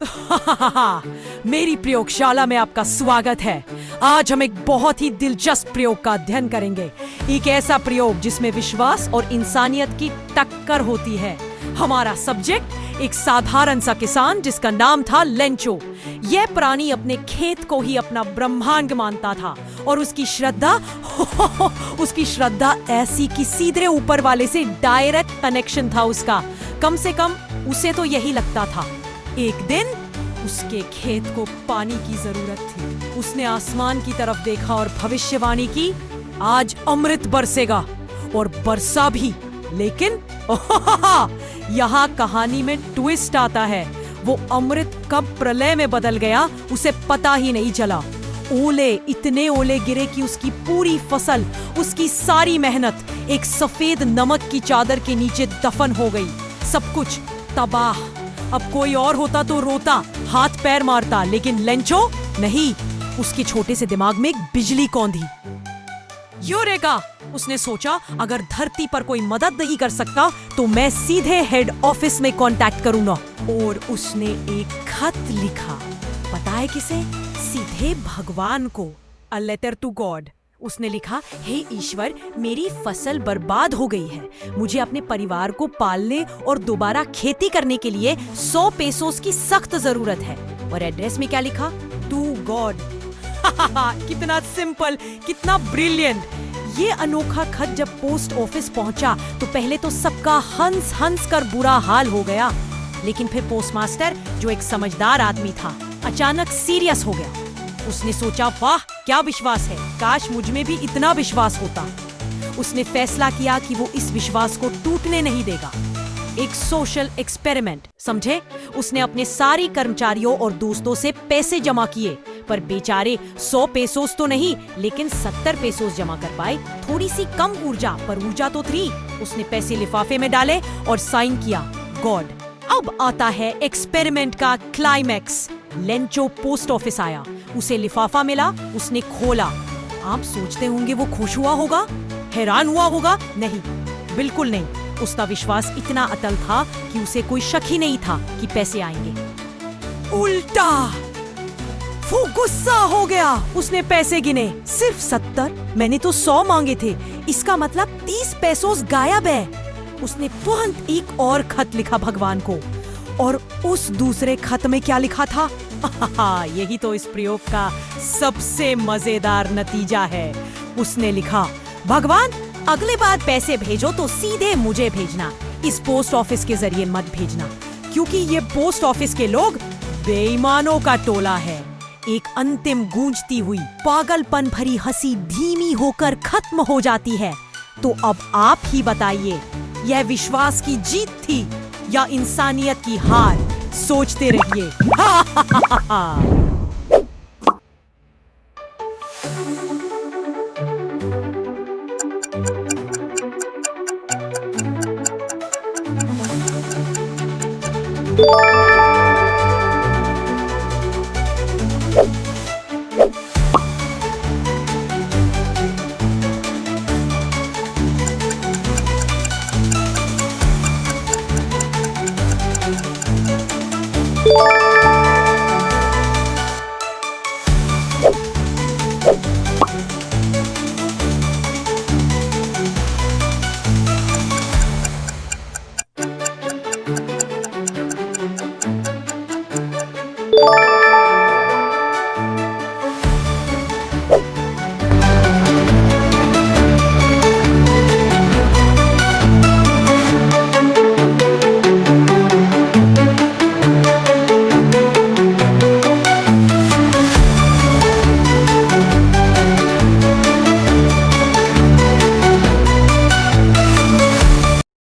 मेरी प्रयोगशाला में आपका स्वागत है। आज हम एक बहुत ही दिलचस्प प्रयोग का अध्ययन करेंगे। एक ऐसा प्रयोग जिसमें विश्वास और इंसानियत की टक्कर होती है। हमारा सब्जेक्ट एक साधारण सा किसान जिसका नाम था लेंचो। यह प्राणी अपने खेत को ही अपना ब्रह्मांड मानता था और उसकी श्रद्धा ऐसी कि सीधे ऊपर वाले से डायरेक्ट कनेक्शन था उसका। कम से कम उसे तो यही लगता था। एक दिन उसके खेत को पानी की जरूरत थी। उसने आसमान की तरफ देखा और भविष्यवाणी की, आज अमृत बरसेगा। और बरसा भी। लेकिन यहाँ कहानी में ट्विस्ट आता है। वो अमृत कब प्रलय में बदल गया उसे पता ही नहीं चला। इतने ओले गिरे कि उसकी पूरी फसल, उसकी सारी मेहनत एक सफेद नमक की चादर के नीचे दफन हो गई। सब कुछ तबाह। अब कोई और होता तो रोता, हाथ पैर मारता, लेकिन लेंचो नहीं। उसके छोटे से दिमाग में एक बिजली कौंधी। यूरेका! उसने सोचा, अगर धरती पर कोई मदद नहीं कर सकता तो मैं सीधे हेड ऑफिस में कांटेक्ट करूंगा। और उसने एक खत लिखा। पता है किसे? सीधे भगवान को। A letter to God. उसने लिखा, हे ईश्वर, मेरी फसल बर्बाद हो गई है। मुझे अपने परिवार को पालने और दोबारा खेती करने के लिए 100 पेसोस की सख्त जरूरत है। और एड्रेस में क्या लिखा? To God. कितना सिंपल, कितना ब्रिलियंट। ये अनोखा खत जब पोस्ट ऑफिस पहुंचा तो पहले तो सबका हंस हंस कर बुरा हाल हो गया। लेकिन फिर पोस्टमास्टर, जो एक समझदार आदमी था, अचानक सीरियस हो गया। उसने सोचा, वाह क्या विश्वास है, काश मुझ में भी इतना विश्वास होता। उसने फैसला किया कि वो इस विश्वास को टूटने नहीं देगा। एक सोशल एक्सपेरिमेंट, समझे? उसने अपने सारे कर्मचारियों और दोस्तों से पैसे जमा किए, पर बेचारे 100 पेसोस तो नहीं, लेकिन 70 पेसोस जमा कर पाए। थोड़ी सी कम ऊर्जा, पर ऊर्जा तो थी। उसने पैसे लिफाफे में डाले और साइन किया, गॉड। अब आता है एक्सपेरिमेंट का क्लाइमैक्स। लेंचो पोस्ट ऑफिस आया। उसे लिफाफा मिला। उसने खोला। आप सोचते होंगे वो खुश हुआ होगा, हैरान हुआ होगा? नहीं, बिल्कुल नहीं। उसका विश्वास इतना अटल था कि उसे कोई शक ही नहीं था कि पैसे आएंगे। उल्टा, वो गुस्सा हो गया। उसने पैसे गिने, सिर्फ 70। मैंने तो 100 मांगे थे। इसका मतलब 30 पेसोस गायब है। उसने तुरंत एक और खत लिखा भगवान को। और उस दूसरे खत में क्या लिखा था? यही तो इस प्रयोग का सबसे मजेदार नतीजा है। उसने लिखा, भगवान, अगली बार पैसे भेजो तो सीधे मुझे भेजना, इस पोस्ट ऑफिस के जरिए मत भेजना, क्योंकि ये पोस्ट ऑफिस के लोग बेईमानों का टोला है। एक अंतिम गूंजती हुई पागलपन भरी हंसी धीमी होकर खत्म हो जाती है। तो अब आप ही बताइए, यह विश्वास की जीत थी या इंसानियत की हार? सोचते रहिए।